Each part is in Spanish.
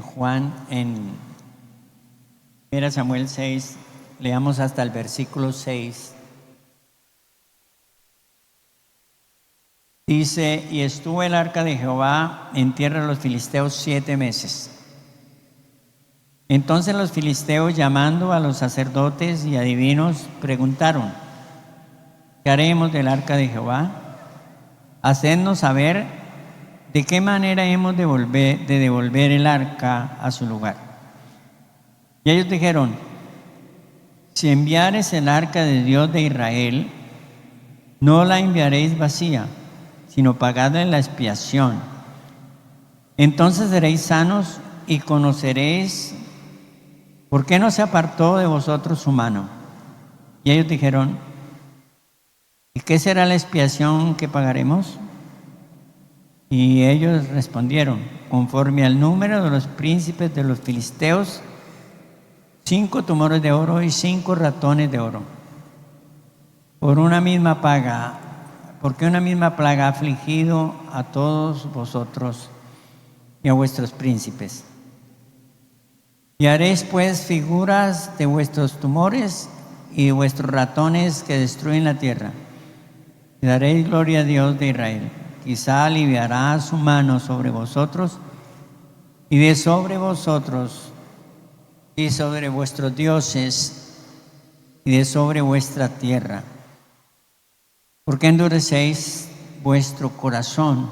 Juan en 1 Samuel 6, leamos hasta el versículo 6. Dice: y estuvo el arca de Jehová en tierra de los filisteos 7 meses. Entonces los filisteos, llamando a los sacerdotes y adivinos, preguntaron: ¿qué haremos del arca de Jehová? Hacednos saber de qué manera hemos de devolver el arca a su lugar. Y ellos dijeron: si enviares el arca de Dios de Israel, no la enviaréis vacía, sino pagada la expiación. Entonces seréis sanos y conoceréis por qué no se apartó de vosotros su mano. Y ellos dijeron: ¿y qué será la expiación que pagaremos? Y ellos respondieron: conforme al número de los príncipes de los filisteos, 5 tumores de oro y 5 ratones de oro. Por una misma paga, porque una misma plaga ha afligido a todos vosotros y a vuestros príncipes. Y haréis pues figuras de vuestros tumores y de vuestros ratones que destruyen la tierra. Y daréis gloria a Dios de Israel. Quizá aliviará su mano sobre vosotros y de sobre vosotros y sobre vuestros dioses y de sobre vuestra tierra. ¿Por qué endurecéis vuestro corazón?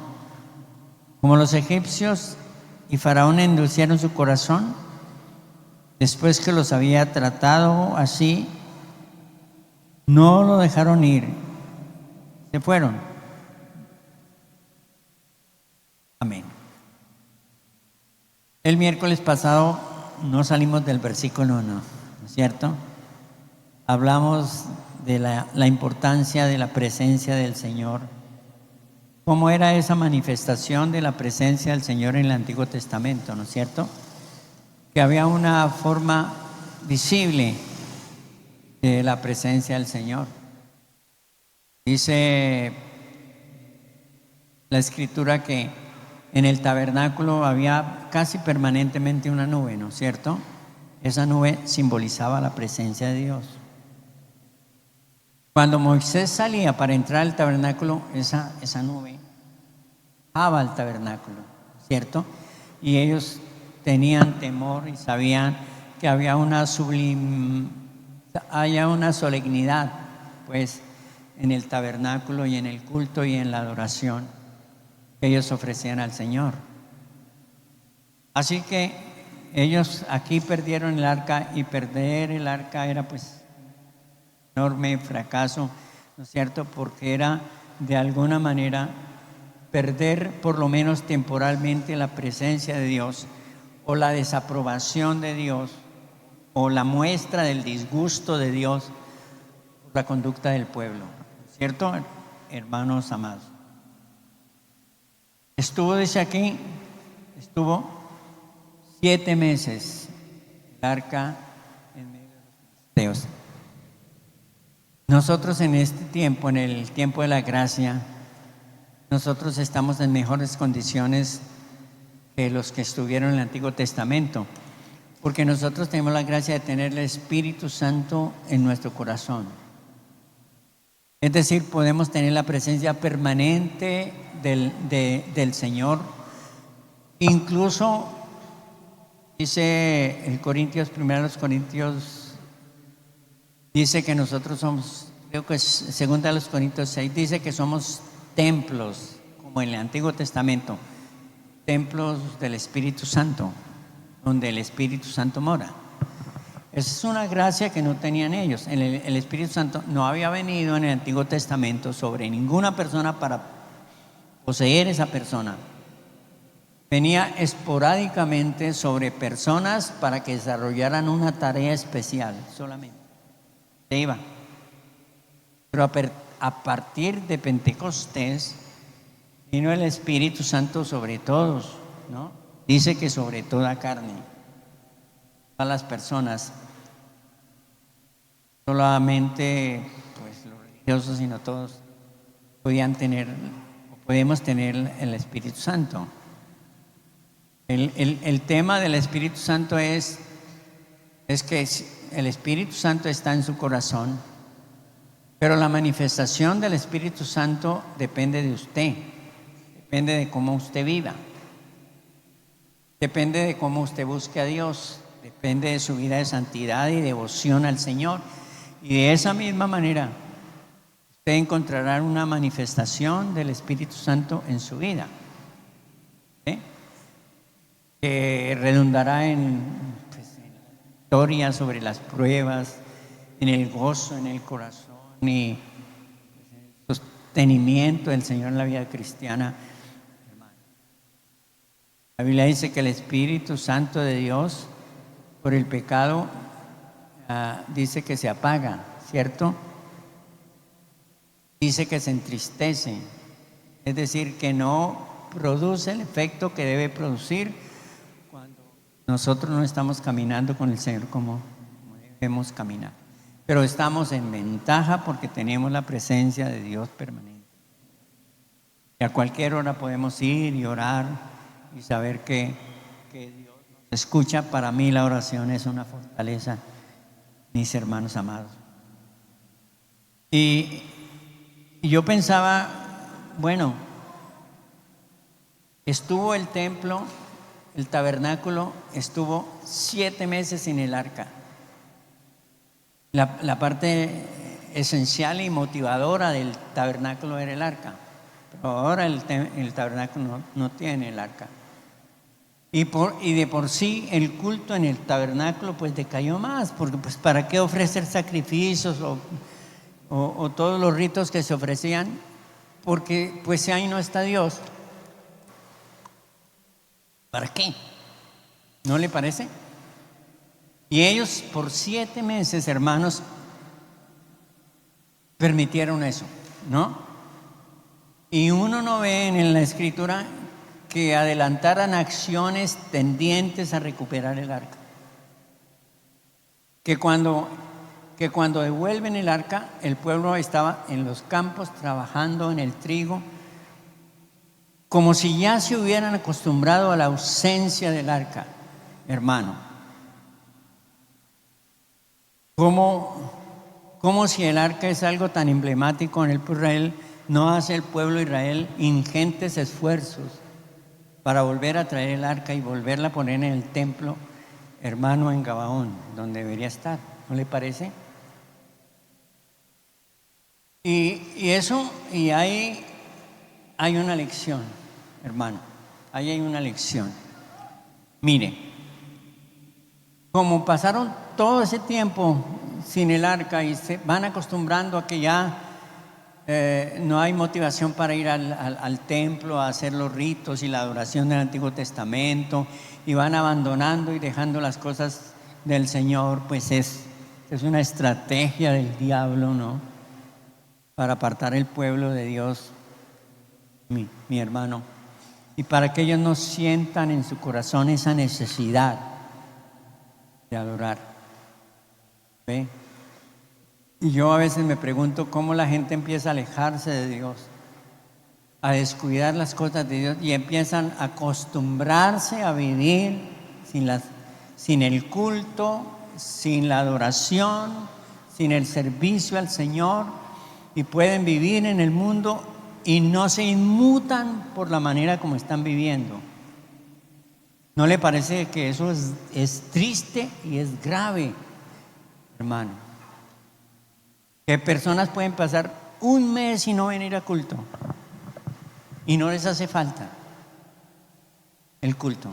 Como los egipcios y Faraón endurecieron su corazón, después que los había tratado así, no lo dejaron ir, se fueron. Amén. El miércoles pasado no salimos del versículo 1, ¿no es cierto? Hablamos de la importancia de la presencia del Señor. ¿Cómo era esa manifestación de la presencia del Señor en el Antiguo Testamento, ¿no es cierto? Que había una forma visible de la presencia del Señor. Dice la Escritura que en el tabernáculo había casi permanentemente una nube, ¿no es cierto? Esa nube simbolizaba la presencia de Dios. Cuando Moisés salía para entrar al tabernáculo, esa nube bajaba al tabernáculo, ¿cierto? Y ellos tenían temor y sabían que había una solemnidad, pues, en el tabernáculo y en el culto y en la adoración que ellos ofrecían al Señor. Así que ellos aquí perdieron el arca, y perder el arca era pues enorme fracaso, ¿no es cierto? Porque era de alguna manera perder por lo menos temporalmente la presencia de Dios, o la desaprobación de Dios, o la muestra del disgusto de Dios por la conducta del pueblo, ¿cierto, hermanos amados? Dice aquí, estuvo 7 meses el arca en medio de los filisteos. Nosotros en este tiempo, en el tiempo de la gracia, nosotros estamos en mejores condiciones que los que estuvieron en el Antiguo Testamento, porque nosotros tenemos la gracia de tener el Espíritu Santo en nuestro corazón. Es decir, podemos tener la presencia permanente del Señor. Incluso dice el 1 Corintios, dice que nosotros somos, creo que es 2 Corintios 6, dice que somos templos, como en el Antiguo Testamento, templos del Espíritu Santo, donde el Espíritu Santo mora. Esa es una gracia que no tenían ellos. El Espíritu Santo no había venido en el Antiguo Testamento sobre ninguna persona para poseer esa persona. Venía esporádicamente sobre personas para que desarrollaran una tarea especial solamente. Se iba. Pero a partir de Pentecostés vino el Espíritu Santo sobre todos, ¿no? Dice que sobre toda carne, a las personas, solamente pues los religiosos, sino todos podían tener, o podemos tener el Espíritu Santo. El tema del Espíritu Santo es que el Espíritu Santo está en su corazón, pero la manifestación del Espíritu Santo depende de usted, depende de cómo usted viva, depende de cómo usted busque a Dios, depende de su vida de santidad y devoción al Señor. Y de esa misma manera, usted encontrará una manifestación del Espíritu Santo en su vida, ¿sí? Que redundará en victoria sobre las pruebas, en el gozo, en el corazón y el sostenimiento del Señor en la vida cristiana. La Biblia dice que el Espíritu Santo de Dios, por el pecado, dice que se apaga, ¿cierto? Dice que se entristece, es decir, que no produce el efecto que debe producir cuando nosotros no estamos caminando con el Señor como debemos caminar. Pero estamos en ventaja porque tenemos la presencia de Dios permanente. Y a cualquier hora podemos ir y orar y saber que Dios nos escucha. Para mí la oración es una fortaleza, mis hermanos amados. Y yo pensaba, bueno, estuvo el templo, el tabernáculo, estuvo 7 meses sin el arca. La parte esencial y motivadora del tabernáculo era el arca, pero ahora el tabernáculo no tiene el arca. Y de por sí el culto en el tabernáculo pues decayó más, porque pues ¿para qué ofrecer sacrificios o todos los ritos que se ofrecían? Porque pues si ahí no está Dios, ¿para qué? ¿No le parece? Y ellos por 7 meses, hermanos, permitieron eso, ¿no? Y uno no ve en la Escritura que adelantaran acciones tendientes a recuperar el arca. Que cuando devuelven el arca, el pueblo estaba en los campos trabajando en el trigo, como si ya se hubieran acostumbrado a la ausencia del arca, hermano. Como si el arca es algo tan emblemático en el pueblo de Israel, no hace el pueblo de Israel ingentes esfuerzos para volver a traer el arca y volverla a poner en el templo, hermano, en Gabaón, donde debería estar, ¿no le parece? Y ahí hay una lección, hermano, ahí hay una lección. Mire, como pasaron todo ese tiempo sin el arca y se van acostumbrando a que ya no hay motivación para ir al templo a hacer los ritos y la adoración del Antiguo Testamento, y van abandonando y dejando las cosas del Señor, pues es una estrategia del diablo, ¿no? Para apartar el pueblo de Dios, mi hermano, y para que ellos no sientan en su corazón esa necesidad de adorar. ¿Ve? Y yo a veces me pregunto cómo la gente empieza a alejarse de Dios, a descuidar las cosas de Dios, y empiezan a acostumbrarse a vivir sin el culto, sin la adoración, sin el servicio al Señor, y pueden vivir en el mundo y no se inmutan por la manera como están viviendo. ¿No le parece que eso es triste y es grave, hermano? Que personas pueden pasar 1 mes y no venir a culto y no les hace falta el culto.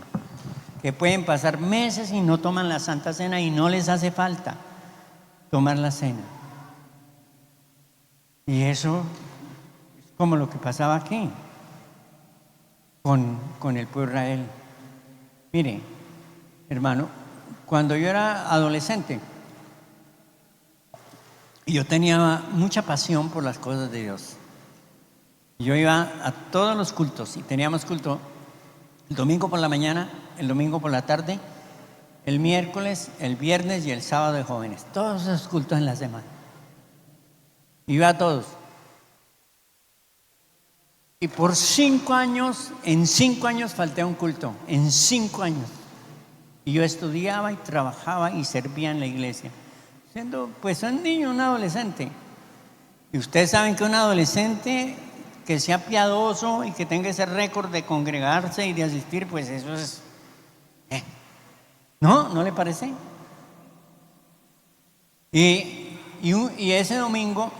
Que pueden pasar meses y no toman la Santa Cena y no les hace falta tomar la cena. Y eso es como lo que pasaba aquí con el pueblo de Israel. Mire, hermano, cuando yo era adolescente, yo tenía mucha pasión por las cosas de Dios. Yo iba a todos los cultos y teníamos culto el domingo por la mañana, el domingo por la tarde, el miércoles, el viernes y el sábado de jóvenes. Todos esos cultos en la semana. Iba a todos. Y por 5 años, en 5 años falté a un culto, en 5 años. Y yo estudiaba y trabajaba y servía en la iglesia, siendo pues un niño, un adolescente. Y ustedes saben que un adolescente que sea piadoso y que tenga ese récord de congregarse y de asistir, pues eso es... ¿No le parece? Y ese domingo,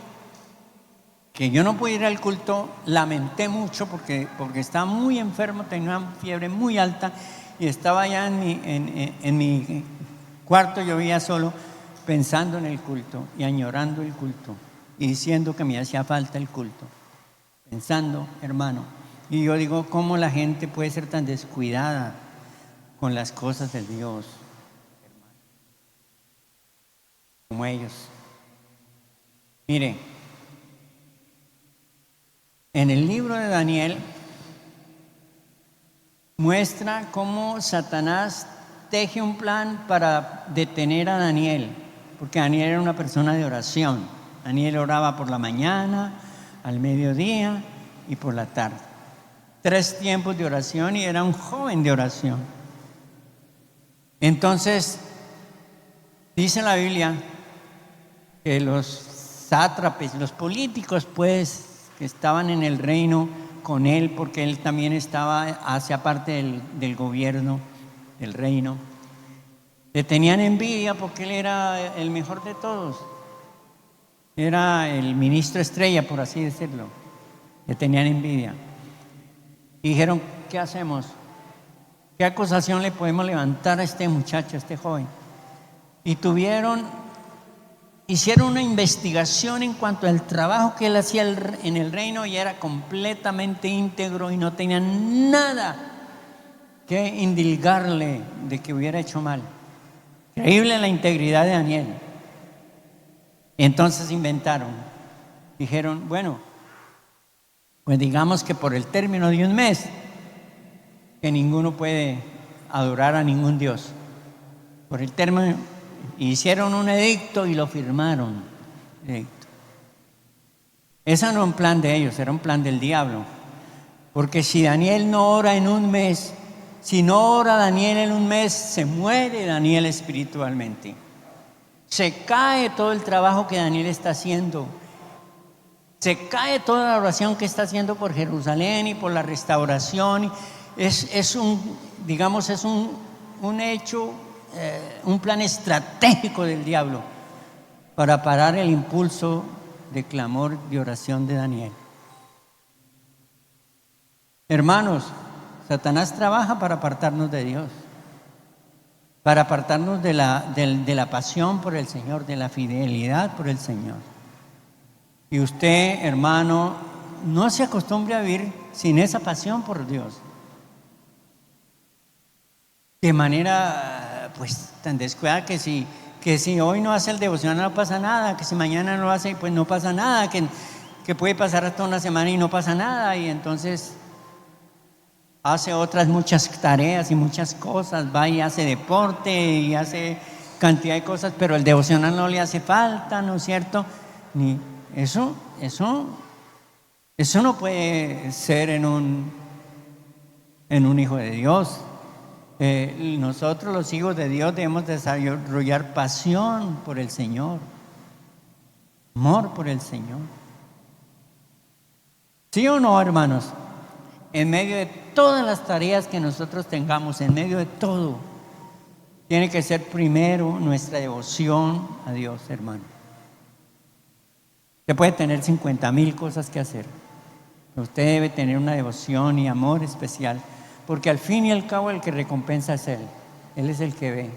que yo no pude ir al culto, lamenté mucho porque estaba muy enfermo, tenía una fiebre muy alta y estaba allá en mi cuarto, yo vivía solo, pensando en el culto y añorando el culto y diciendo que me hacía falta el culto, pensando, hermano. Y yo digo, ¿cómo la gente puede ser tan descuidada con las cosas de Dios, hermano? Como ellos. Mire, en el libro de Daniel muestra cómo Satanás teje un plan para detener a Daniel, porque Daniel era una persona de oración. Daniel oraba por la mañana, al mediodía y por la tarde. 3 tiempos de oración y era un joven de oración. Entonces, dice la Biblia que los sátrapes, los políticos, pues, que estaban en el reino con él, porque él también hacía parte del gobierno, del reino, le tenían envidia porque él era el mejor de todos. Era el ministro estrella, por así decirlo. Le tenían envidia. Y dijeron, ¿qué hacemos? ¿Qué acusación le podemos levantar a este muchacho, a este joven? Y hicieron una investigación en cuanto al trabajo que él hacía en el reino y era completamente íntegro y no tenían nada que indilgarle de que hubiera hecho mal. Increíble la integridad de Daniel. Entonces inventaron, dijeron, bueno, pues digamos que por el término de un mes, que ninguno puede adorar a ningún Dios. Por el término, hicieron un edicto y lo firmaron. Edicto. Ese no era un plan de ellos, era un plan del diablo. Porque si Daniel no ora en un mes, si no ora Daniel en un mes, se muere Daniel espiritualmente. Se cae todo el trabajo que Daniel está haciendo. Se cae toda la oración que está haciendo por Jerusalén y por la restauración. Es un hecho, un plan estratégico del diablo para parar el impulso de clamor, de oración de Daniel. Hermanos, Satanás trabaja para apartarnos de Dios, para apartarnos de la pasión por el Señor, de la fidelidad por el Señor. Y usted, hermano, no se acostumbre a vivir sin esa pasión por Dios. De manera, pues, tan descuidada que si hoy no hace el devocional no pasa nada, que si mañana no lo hace, pues no pasa nada, que puede pasar hasta una semana y no pasa nada, y entonces hace otras muchas tareas y muchas cosas, va y hace deporte y hace cantidad de cosas, pero el devocional no le hace falta, ¿no es cierto? Ni eso no puede ser en un hijo de Dios. Nosotros los hijos de Dios debemos desarrollar pasión por el Señor, amor por el Señor. ¿Sí o no, hermanos? En medio de todas las tareas que nosotros tengamos, en medio de todo, tiene que ser primero nuestra devoción a Dios, hermano. Usted puede tener 50,000 cosas que hacer. Usted debe tener una devoción y amor especial, porque al fin y al cabo el que recompensa es Él. Él es el que ve.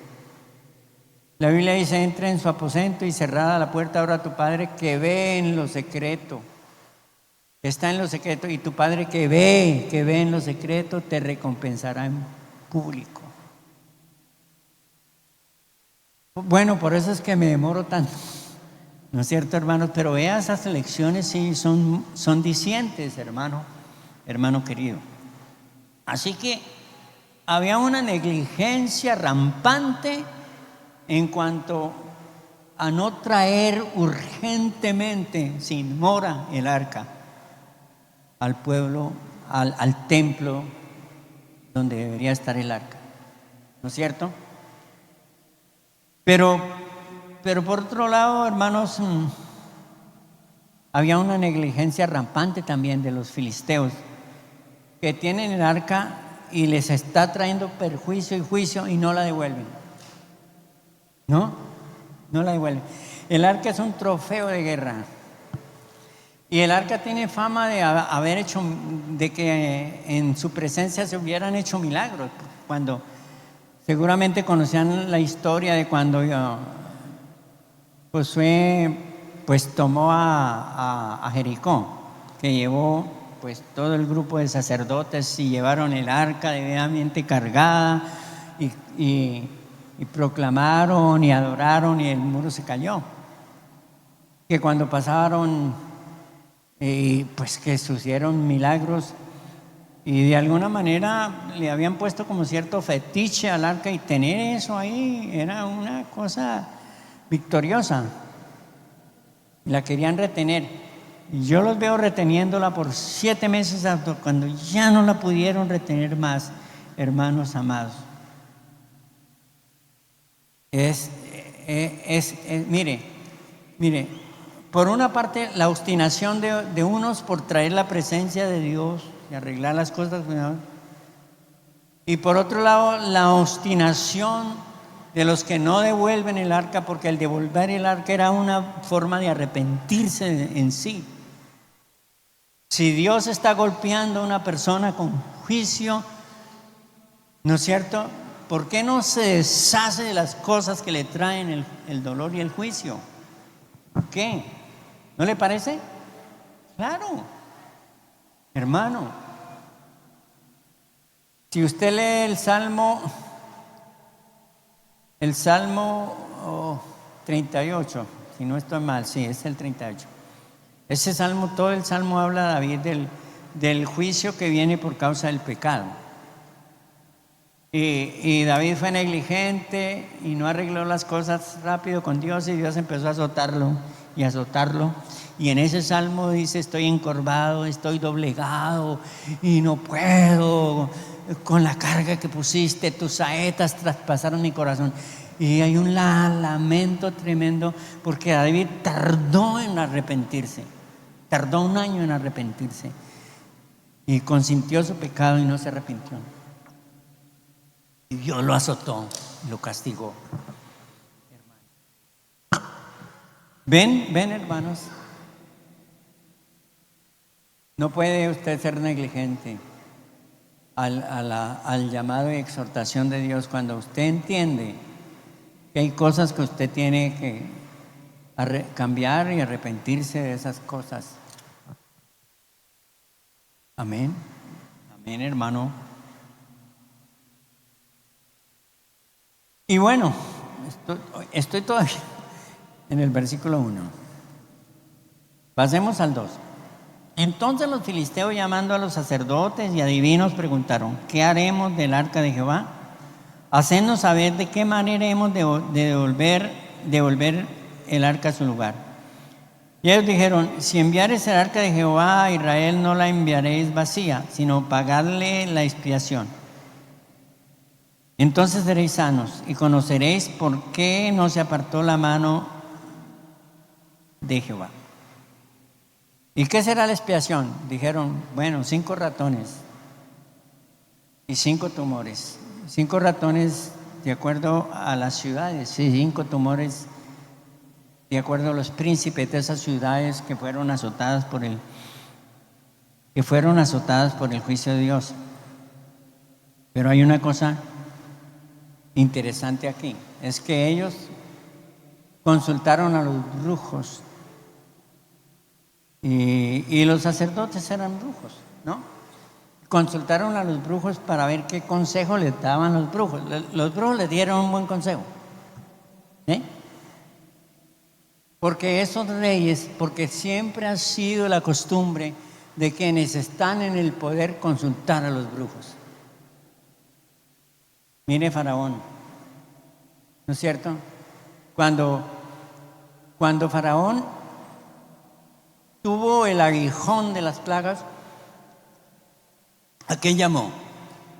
La Biblia dice, entra en su aposento y cerrada la puerta, ora a tu Padre que ve en lo secreto. Está en lo secreto, y tu Padre que ve en lo secreto, te recompensará en público. Bueno, por eso es que me demoro tanto, ¿no es cierto, hermanos? Pero vea, esas lecciones sí son dicientes, hermano querido. Así que había una negligencia rampante en cuanto a no traer urgentemente, sin mora, el arca. al pueblo, al templo donde debería estar el arca, ¿no es cierto? Pero por otro lado, hermanos, había una negligencia rampante también de los filisteos, que tienen el arca y les está trayendo perjuicio y juicio y no la devuelven. No la devuelven. El arca es un trofeo de guerra. Y el arca tiene fama de haber hecho, de que en su presencia se hubieran hecho milagros. Cuando seguramente conocían la historia de cuando Josué pues tomó a Jericó, que llevó pues todo el grupo de sacerdotes y llevaron el arca debidamente cargada y proclamaron y adoraron y el muro se cayó. Que cuando pasaron pues que sucedieron milagros y de alguna manera le habían puesto como cierto fetiche al arca, y tener eso ahí era una cosa victoriosa. La querían retener. Y yo los veo reteniéndola por 7 meses cuando ya no la pudieron retener más, hermanos amados. Mire, por una parte la obstinación de unos por traer la presencia de Dios y arreglar las cosas, y por otro lado la obstinación de los que no devuelven el arca, porque el devolver el arca era una forma de arrepentirse en sí. Si Dios está golpeando a una persona con juicio, ¿no es cierto? ¿Por qué no se deshace de las cosas que le traen el dolor y el juicio? ¿Por qué? ¿No le parece? Claro, hermano. Si usted lee el Salmo 38, si no estoy mal, sí, es el 38. Ese salmo, todo el salmo habla, David, del juicio que viene por causa del pecado. Y David fue negligente y no arregló las cosas rápido con Dios, y Dios empezó a azotarlo y azotarlo. Y en ese salmo dice: estoy encorvado, estoy doblegado y no puedo con la carga que pusiste, tus saetas traspasaron mi corazón. Y hay un lamento tremendo, porque David tardó en arrepentirse, tardó 1 año en arrepentirse, y consintió su pecado y no se arrepintió. Y Dios lo azotó, lo castigó. ¿Ven, hermanos? No puede usted ser negligente al llamado y exhortación de Dios cuando usted entiende que hay cosas que usted tiene que cambiar y arrepentirse de esas cosas. Amén. Amén, hermano. Y bueno, estoy todavía en el versículo 1. Pasemos al 2. Entonces los filisteos, llamando a los sacerdotes y adivinos, preguntaron: ¿qué haremos del arca de Jehová? Hacednos saber de qué manera hemos de devolver el arca a su lugar. Y ellos dijeron: si enviareis el arca de Jehová a Israel, no la enviaréis vacía, sino pagadle la expiación. Entonces seréis sanos y conoceréis por qué no se apartó la mano de Jehová. ¿Y qué será la expiación? Dijeron: bueno, 5 ratones y 5 tumores. 5 ratones de acuerdo a las ciudades, y 5 tumores de acuerdo a los príncipes de esas ciudades que fueron azotadas por el juicio de Dios. Pero hay una cosa interesante aquí, es que ellos consultaron a los brujos, y los sacerdotes eran brujos, ¿no? Consultaron a los brujos para ver qué consejo les daban los brujos. Los brujos les dieron un buen consejo, ¿sí? Porque esos reyes, porque siempre ha sido la costumbre de quienes están en el poder consultar a los brujos. Mire Faraón, ¿no es cierto? Cuando Faraón tuvo el aguijón de las plagas, ¿A quién llamó?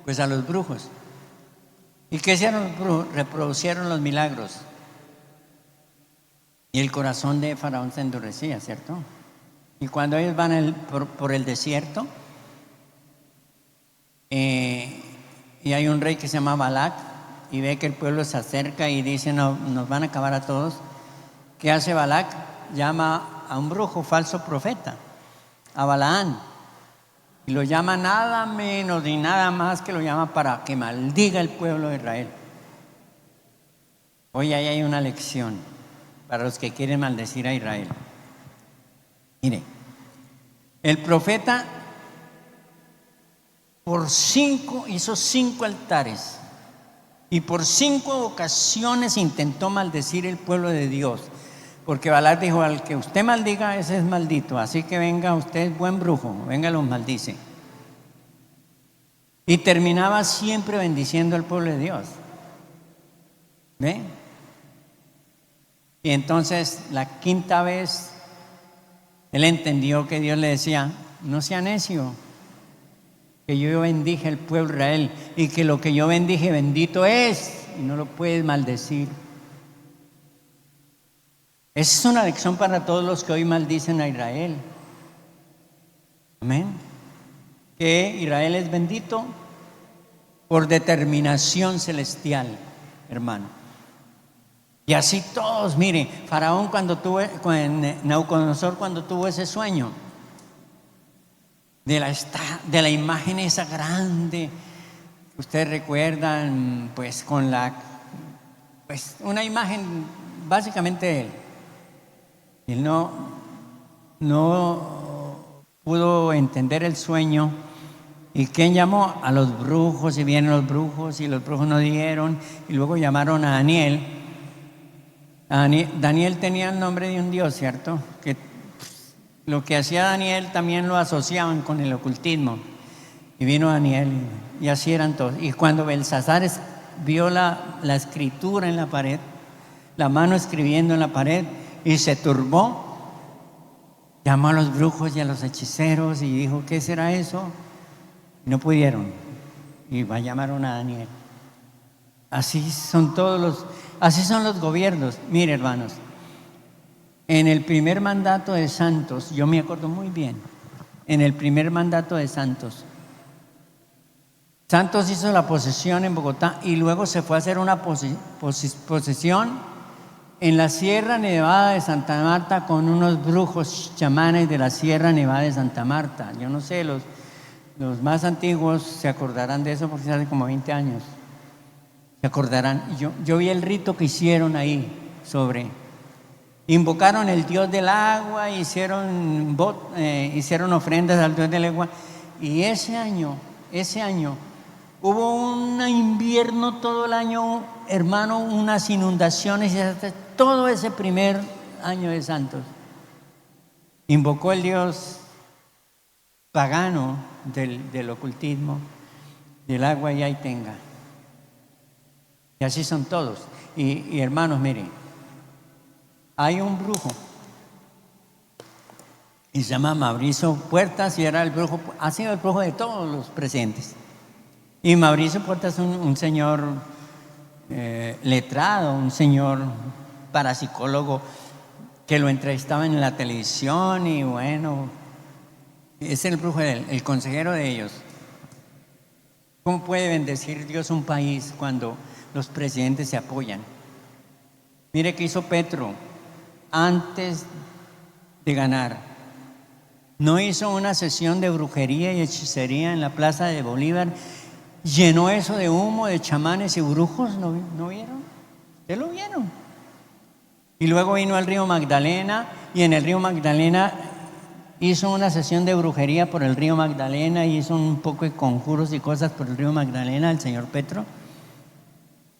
Pues a los brujos. ¿Y qué hicieron los brujos? Reproducieron los milagros. Y el corazón de Faraón se endurecía, ¿cierto? Y cuando ellos van por el desierto, y hay un rey que se llama Balac, y ve que el pueblo se acerca y dice, no, nos van a acabar a todos. ¿Qué hace Balac? Llama a un brujo, falso profeta, a Balaán, y lo llama nada menos ni nada más que lo llama para que maldiga el pueblo de Israel. Hoy ahí hay una lección para los que quieren maldecir a Israel. Mire, el profeta hizo 5 altares y por 5 ocasiones intentó maldecir el pueblo de Dios, porque Balac dijo, al que usted maldiga, ese es maldito, así que venga, usted es buen brujo, venga, los maldice. Y terminaba siempre bendiciendo al pueblo de Dios. ¿Ve? Y entonces la 5ª vez él entendió que Dios le decía, no sea necio, que yo bendije al pueblo de Israel y que lo que yo bendije bendito es y no lo puedes maldecir. Esa es una lección para todos los que hoy maldicen a Israel. Amén. Que Israel es bendito por determinación celestial, hermano. Y así todos, mire, Faraón Nabucodonosor cuando tuvo ese sueño de la imagen esa grande, ustedes recuerdan, pues una imagen básicamente de él. Él no pudo entender el sueño. ¿Y quién llamó? A los brujos, y vienen los brujos, y los brujos no dieron, y luego llamaron a Daniel. Daniel tenía el nombre de un dios, ¿cierto? Que lo que hacía Daniel también lo asociaban con el ocultismo. Y vino Daniel, y así eran todos. Y cuando Belsasar vio la escritura en la pared, la mano escribiendo en la pared, y se turbó, llamó a los brujos y a los hechiceros y dijo, ¿qué será eso? Y no pudieron, y llamaron a Daniel. Así son los gobiernos. Mire, hermanos, en el primer mandato de Santos, yo me acuerdo muy bien, en el primer mandato de Santos hizo la posesión en Bogotá y luego se fue a hacer una posesión en la Sierra Nevada de Santa Marta con unos brujos chamanes de la Sierra Nevada de Santa Marta. Yo no sé, los más antiguos se acordarán de eso porque hace como 20 años. Se acordarán. Yo vi el rito que hicieron ahí invocaron el dios del agua, hicieron ofrendas al dios del agua. Y ese año hubo un invierno todo el año, hermano, unas inundaciones, todo ese primer año de Santos. Invocó el dios pagano del ocultismo, del agua, y ahí tenga. Y así son todos. Y hermanos, miren, hay un brujo y se llama Mauricio Puertas, y ha sido el brujo de todos los presentes. Y Mauricio Puertas es un señor letrado, un señor parapsicólogo que lo entrevistaban en la televisión, y bueno, es el brujo el consejero de ellos. ¿Cómo puede bendecir Dios un país cuando los presidentes se apoyan? Mire qué hizo Petro antes de ganar. No hizo una sesión de brujería y hechicería en la plaza de Bolívar, llenó eso de humo, de chamanes y brujos. ¿No vieron? ¿Ustedes lo vieron? Y luego vino al río Magdalena, y en el río Magdalena hizo una sesión de brujería por el río Magdalena, y hizo un poco de conjuros y cosas por el río Magdalena, el señor Petro.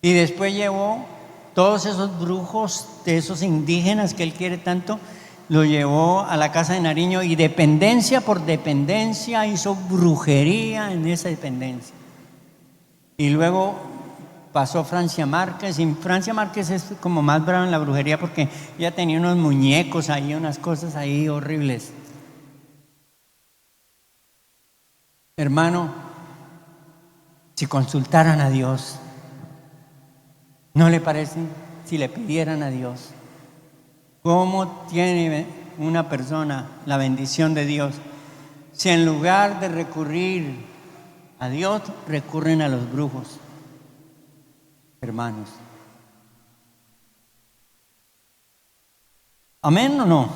Y después llevó todos esos brujos de esos indígenas que él quiere tanto, lo llevó a la casa de Nariño, y dependencia por dependencia hizo brujería en esa dependencia. Y luego pasó Francia Márquez, y Francia Márquez es como más brava en la brujería porque ella tenía unos muñecos ahí, unas cosas ahí horribles. Hermano, si consultaran a Dios? ¿No le parece? Si le pidieran a Dios. ¿Cómo tiene una persona la bendición de Dios si en lugar de recurrir a Dios recurren a los brujos? Hermanos. ¿Amén o no?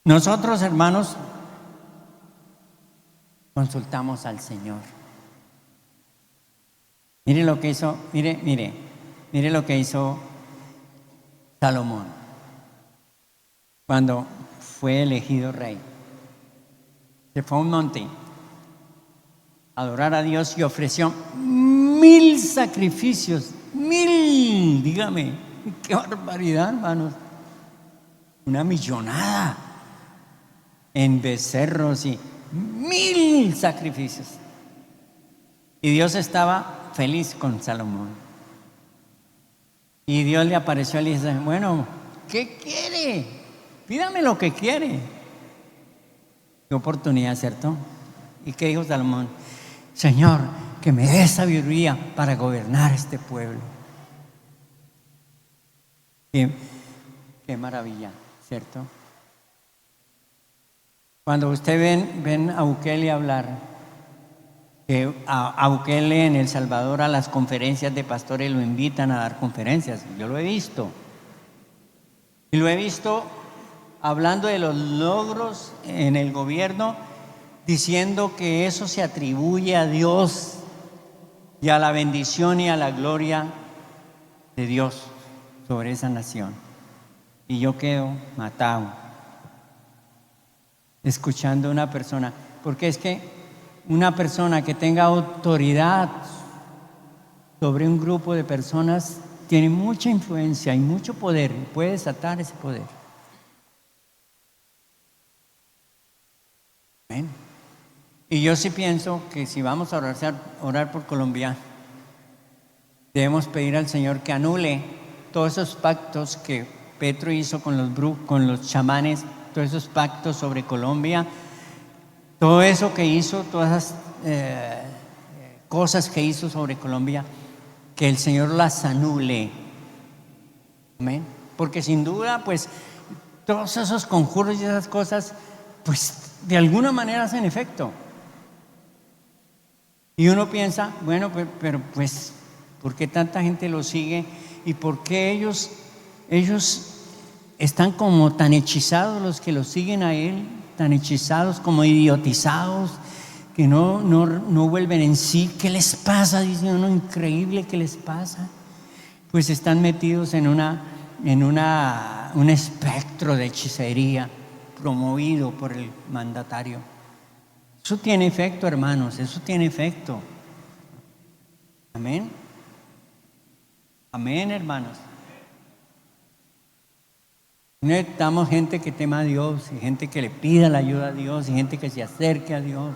Nosotros, hermanos, consultamos al Señor. Mire lo que hizo, mire lo que hizo Salomón cuando fue elegido rey. Se fue a un monte a adorar a Dios y ofreció 1000 sacrificios. 1000, dígame, qué barbaridad, hermanos. Una millonada en becerros y 1000 sacrificios. Y Dios estaba feliz con Salomón. Y Dios le apareció y le dice: bueno, ¿qué quiere? Pídame lo que quiere. Qué oportunidad, ¿cierto? ¿Y qué dijo Salomón? Señor, que me dé sabiduría para gobernar este pueblo. Qué maravilla, ¿cierto? Cuando usted ven a Bukele hablar, que a Bukele en El Salvador a las conferencias de pastores lo invitan a dar conferencias. Yo lo he visto. Y lo he visto hablando de los logros en el gobierno, diciendo que eso se atribuye a Dios y a la bendición y a la gloria de Dios sobre esa nación. Y yo quedo matado escuchando a una persona, porque es que una persona que tenga autoridad sobre un grupo de personas tiene mucha influencia y mucho poder, y puede desatar ese poder. ¿Ven? Y yo sí pienso que si vamos a orar por Colombia, debemos pedir al Señor que anule todos esos pactos que Petro hizo con los chamanes, todos esos pactos sobre Colombia, todo eso que hizo, todas esas cosas que hizo sobre Colombia, que el Señor las anule. Amén. Porque sin duda, pues, todos esos conjuros y esas cosas, pues, de alguna manera hacen efecto. Y uno piensa, bueno, pero pues, ¿por qué tanta gente lo sigue? ¿Y por qué ellos están como tan hechizados, los que lo siguen a él, tan hechizados, como idiotizados, que no vuelven en sí? ¿Qué les pasa? Dice uno, increíble, ¿qué les pasa? Pues están metidos en un espectro de hechicería promovido por el mandatario. Eso tiene efecto, hermanos, eso tiene efecto. Amén. Amén, hermanos. Necesitamos gente que tema a Dios, y gente que le pida la ayuda a Dios, y gente que se acerque a Dios.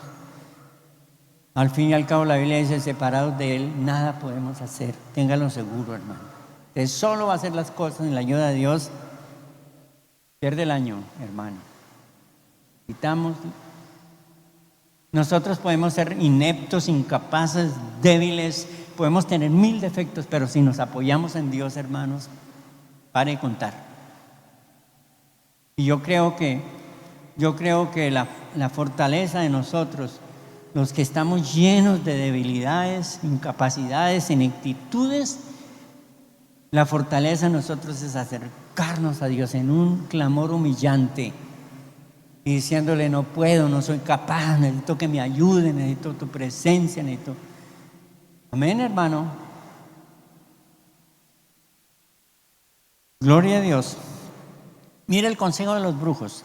Al fin y al cabo la Biblia dice: separados de Él nada podemos hacer. Ténganlo seguro, hermano. Usted solo va a hacer las cosas en la ayuda de Dios. Pierde el año, hermano. Nosotros podemos ser ineptos, incapaces, débiles, podemos tener 1000 defectos, pero si nos apoyamos en Dios, hermanos, pare de contar. Y yo creo que la fortaleza de nosotros, los que estamos llenos de debilidades, incapacidades, ineptitudes, la fortaleza de nosotros es acercarnos a Dios en un clamor humillante y diciéndole: no puedo, no soy capaz, necesito que me ayude, necesito tu presencia, necesito. Amén, hermano. Gloria a Dios. Mira el consejo de los brujos.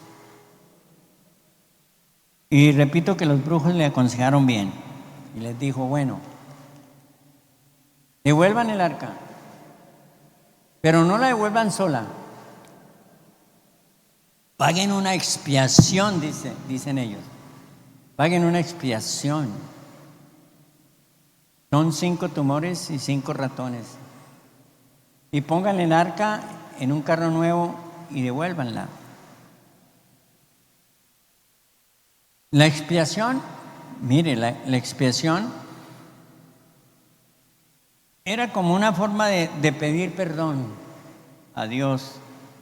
Y repito que los brujos le aconsejaron bien. Y les dijo: bueno, devuelvan el arca, pero no la devuelvan sola. Paguen una expiación, dicen ellos. Paguen una expiación. Son 5 tumores y 5 ratones. Y pónganle el arca en un carro nuevo y devuélvanla. La expiación, mire, la expiación era como una forma de pedir perdón a Dios,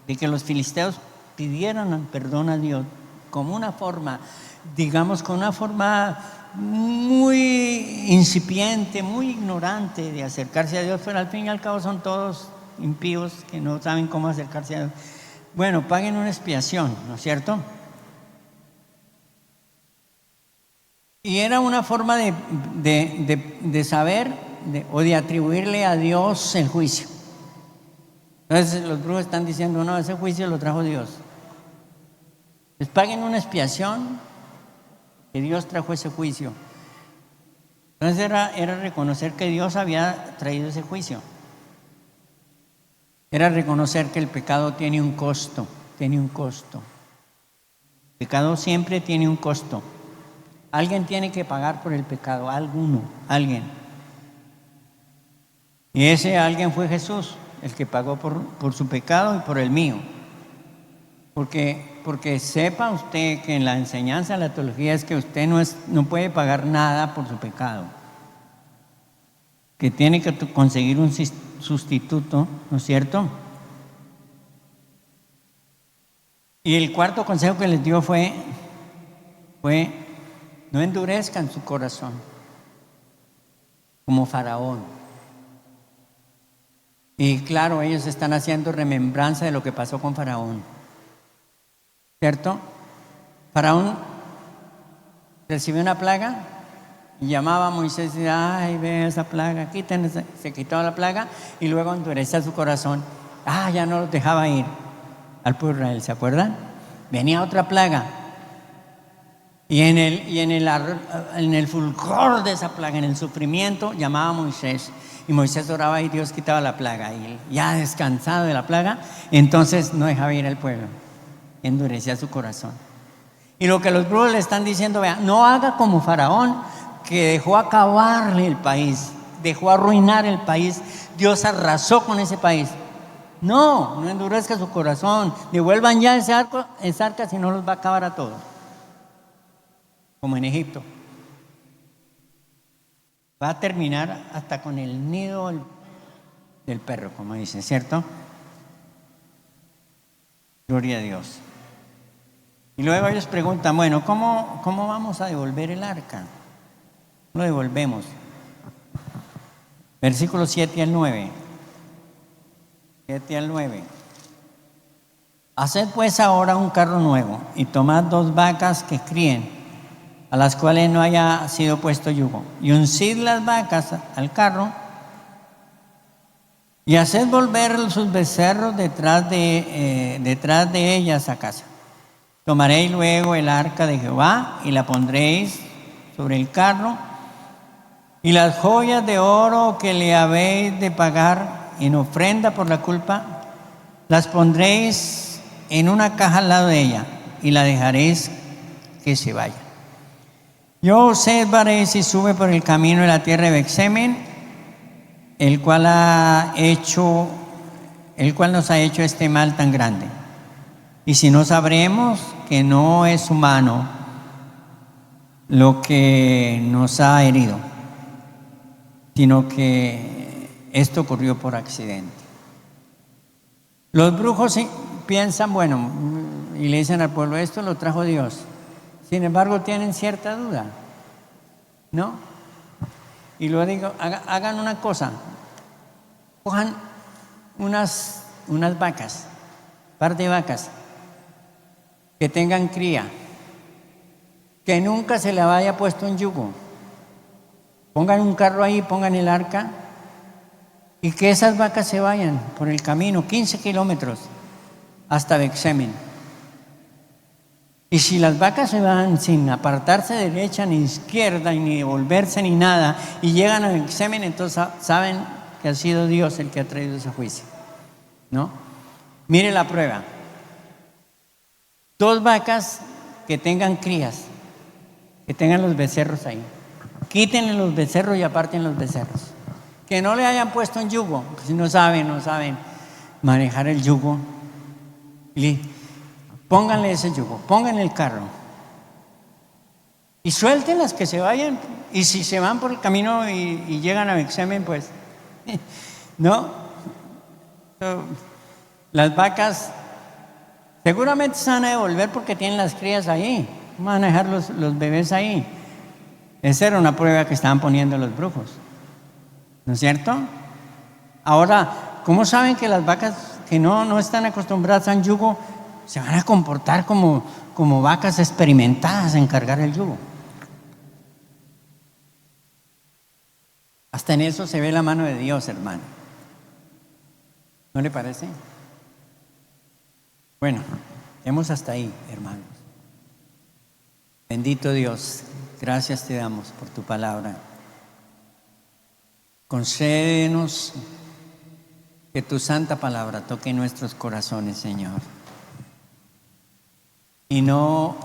de que los filisteos pidieran perdón a Dios, como una forma, digamos, con una forma muy incipiente, muy ignorante de acercarse a Dios, pero al fin y al cabo son todos impíos que no saben cómo acercarse a Dios. Bueno, paguen una expiación, ¿no es cierto? Y era una forma de saber o de atribuirle a Dios el juicio. Entonces los brujos están diciendo, no, ese juicio lo trajo Dios. Les paguen una expiación, que Dios trajo ese juicio. Entonces era reconocer que Dios había traído ese juicio. Era reconocer que el pecado tiene un costo, tiene un costo. El pecado siempre tiene un costo. Alguien tiene que pagar por el pecado, alguien. Y ese alguien fue Jesús, el que pagó por su pecado y por el mío. Porque sepa usted que en la enseñanza de la teología es que usted no puede pagar nada por su pecado. Que tiene que conseguir un sustituto, ¿no es cierto? Y el cuarto consejo que les dio fue no endurezcan su corazón como Faraón. Y claro, ellos están haciendo remembranza de lo que pasó con Faraón, ¿cierto? Faraón recibió una plaga y llamaba a Moisés y decía, ay, ve esa plaga, quítense. Se quitó la plaga y luego endurecía su corazón. Ya no los dejaba ir al pueblo de Israel, ¿se acuerdan? Venía otra plaga. Y en el fulgor de esa plaga, en el sufrimiento, llamaba a Moisés. Y Moisés oraba y Dios quitaba la plaga. Y él, ya descansado de la plaga, entonces no dejaba ir al pueblo. Endurecía su corazón. Y lo que los brujos le están diciendo, vea, no haga como Faraón, que dejó acabarle el país, dejó arruinar el país. Dios arrasó con ese país. No endurezca su corazón. Devuelvan ya ese arca, si no los va a acabar a todos. Como en Egipto. Va a terminar hasta con el nido del perro, como dicen, ¿cierto? Gloria a Dios. Y luego ellos preguntan, bueno, ¿cómo vamos a devolver el arca? Lo devolvemos. Versículos 7 al 9. 7 al 9. Haced pues ahora un carro nuevo y tomad 2 vacas que críen, a las cuales no haya sido puesto yugo, y uncid las vacas al carro, y haced volver sus becerros detrás de ellas a casa. Tomaréis luego el arca de Jehová y la pondréis sobre el carro, y las joyas de oro que le habéis de pagar en ofrenda por la culpa, las pondréis en una caja al lado de ella, y la dejaréis que se vaya. Yo observaré si sube por el camino de la tierra de Bexemen, el cual nos ha hecho este mal tan grande. Y si no, sabremos que no es humano lo que nos ha herido, sino que esto ocurrió por accidente. Los brujos piensan, bueno, y le dicen al pueblo, esto lo trajo Dios. Sin embargo, tienen cierta duda, ¿no? Y luego digo, hagan una cosa, cojan unas vacas, par de vacas, que tengan cría, que nunca se le haya puesto un yugo. Pongan un carro ahí, pongan el arca, y que esas vacas se vayan por el camino, 15 kilómetros, hasta Bexemen. Y si las vacas se van sin apartarse de derecha ni izquierda, ni devolverse ni nada, y llegan a Bexemen, entonces saben que ha sido Dios el que ha traído ese juicio, ¿no? Mire la prueba. 2 vacas que tengan crías, que tengan los becerros ahí. Quítenle los becerros y aparten los becerros. Que no le hayan puesto un yugo, porque si no saben manejar el yugo. Y pónganle ese yugo, pónganle el carro. Y suéltenlas que se vayan. Y si se van por el camino y llegan a Bexemen, pues, ¿no? Las vacas seguramente se van a devolver porque tienen las crías ahí. Van a dejar los bebés ahí. Esa era una prueba que estaban poniendo los brujos, ¿no es cierto? Ahora, ¿cómo saben que las vacas que no están acostumbradas al yugo se van a comportar como vacas experimentadas en cargar el yugo? Hasta en eso se ve la mano de Dios, hermano. ¿No le parece? Bueno, hemos hasta ahí, hermanos. Bendito Dios, gracias te damos por tu palabra. Concédenos que tu santa palabra toque nuestros corazones, Señor. Y no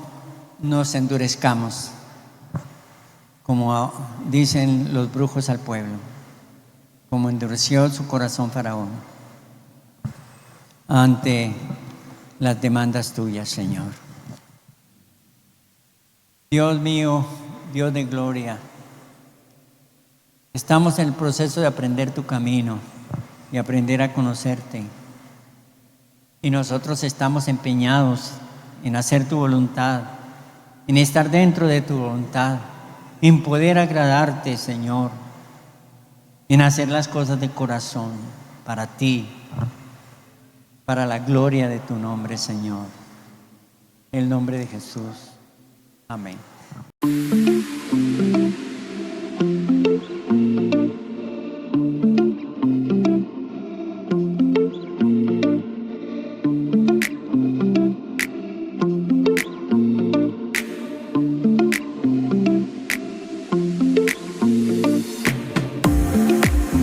nos endurezcamos, como dicen los brujos al pueblo, como endureció su corazón Faraón ante las demandas tuyas, Señor. Dios mío, Dios de gloria, estamos en el proceso de aprender tu camino y aprender a conocerte. Y nosotros estamos empeñados en hacer tu voluntad, en estar dentro de tu voluntad, en poder agradarte, Señor, en hacer las cosas de corazón para ti, para la gloria de tu nombre, Señor. En el nombre de Jesús. Amén.